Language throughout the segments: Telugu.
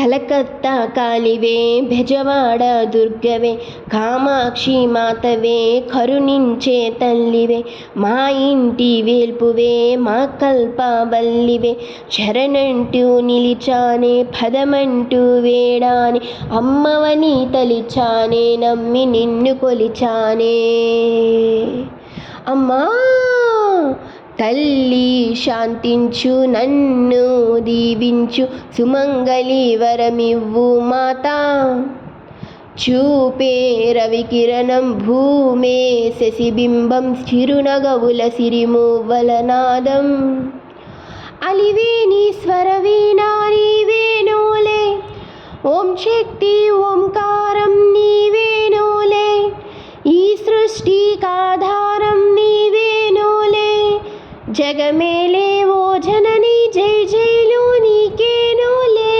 కలకత్తా కాలివే బెజవాడ దుర్గవే కామాక్షి మాతవే కరుణించే తల్లివే మా ఇంటి వేల్పువే మా కల్పవల్లివే శరణంటూ నిలిచానే పదమంటూ వేడానే అమ్మవని తలిచానే నమ్మి నిన్ను కొలిచానే అమ్మా తల్లి శాంతించు నన్ను దీవించు సుమంగళి వరమివ్వు మాతా చూపే రవికిరణం భూమే శశిబింబం చిరునగవుల సిరిమువ్వల నాదం అలివేని స్వరవీణా నీవేనోలే ఓం శక్తి ఓంకారం నీవేనోలే ఈ సృష్టికాధారం నీవేనోలే జగమేలే ఓ జనని జై జైలు నీకేనోలే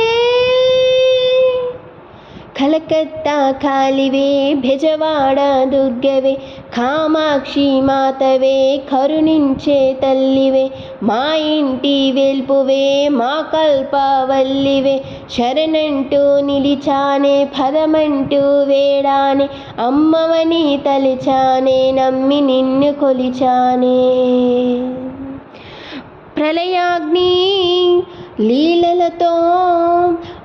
కలకత్తా కాలివే బెజవాడ దుర్గవే కామాక్షి మాతవే కరుణించే తల్లివే మా ఇంటి వేల్పువే మా కల్పవల్లివే శరణంటూ నిలిచానే పదమంటూ వేడానే అమ్మవని తలిచానే నమ్మి నిన్ను కొలిచానే ప్రళయాగ్ని లీలలతో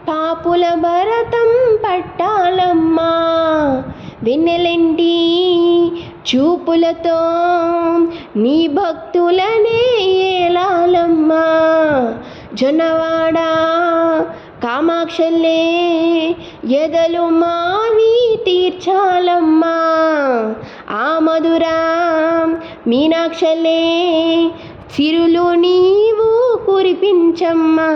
పాపుల భరతం పట్టాలమ్మా వెన్నెలంటి చూపులతో నీ భక్తులనే ఏలాలమ్మా జొన్నవాడ కామాక్షల్లే ఎదలు మావి తీర్చాలమ్మా ఆ మధురా మీనాక్షల్లే సిరులు నీవు కురిపించమ్మా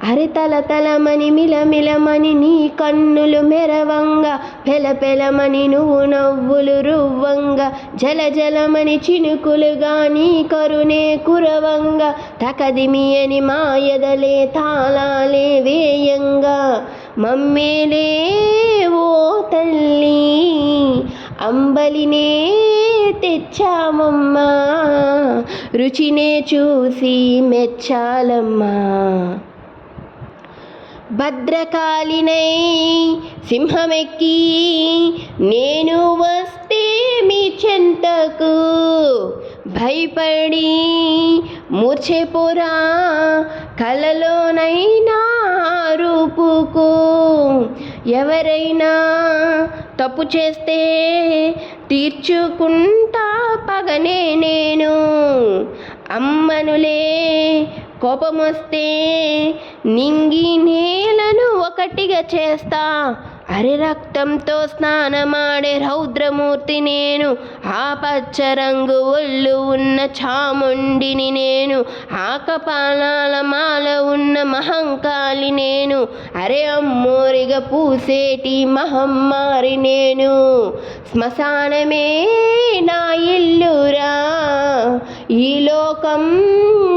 అరితల తలమని మిలమిలమని నీ కన్నులు మెరవంగా పెలపెలమని నువ్వు నవ్వులు రువ్వంగా జల జలమని చినుకులుగా నీ కరుణే కురవంగా తకదిమియని మాయదలే తాళాలే వేయంగా మమ్మేలే ఓ తల్లి అంబలినే తెచ్చామమ్మా రుచినే చూసి మెచ్చాలమ్మా భద్రకాళినై సింహమెక్కి నేను వస్తే మీ చెంతకు భయపడి మూర్ఛపోరా కలలోనైనా రూపుకు ఎవరైనా తప్పు చేస్తే తీర్చుకుంటా పగనే నేను అమ్మనులే కోపమొస్తే నింగి నేలను ఒకటిగా చేస్తా అరి రక్తంతో స్నానమాడే రౌద్రమూర్తి నేను ఆ పచ్చరంగు ఒళ్ళు ఉన్న చాముండిని నేను ఆకపాలాల మాల ఉన్న మహంకాళి నేను అరే అమ్మోరిగా పూసేటి మహమ్మారి నేను శ్మశానమే నా ఇల్లురా ఈ లోకం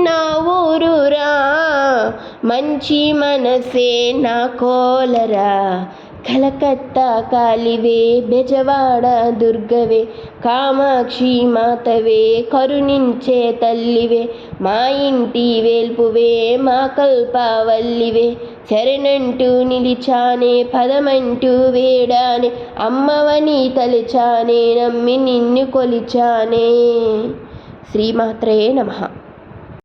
నా ఊరురా మంచి మనసే నా కోలరా కలకత్తా కాలివే బెజవాడ దుర్గవే కామాక్షి మాతవే కరుణించే తల్లివే మా ఇంటి వేల్పువే మా కల్పవల్లివే శరణంటూ నిలిచానే పదమంటూ వేడానే అమ్మవని తలిచానే నమ్మి నిన్ను కొలిచానే శ్రీమాత్రే నమః.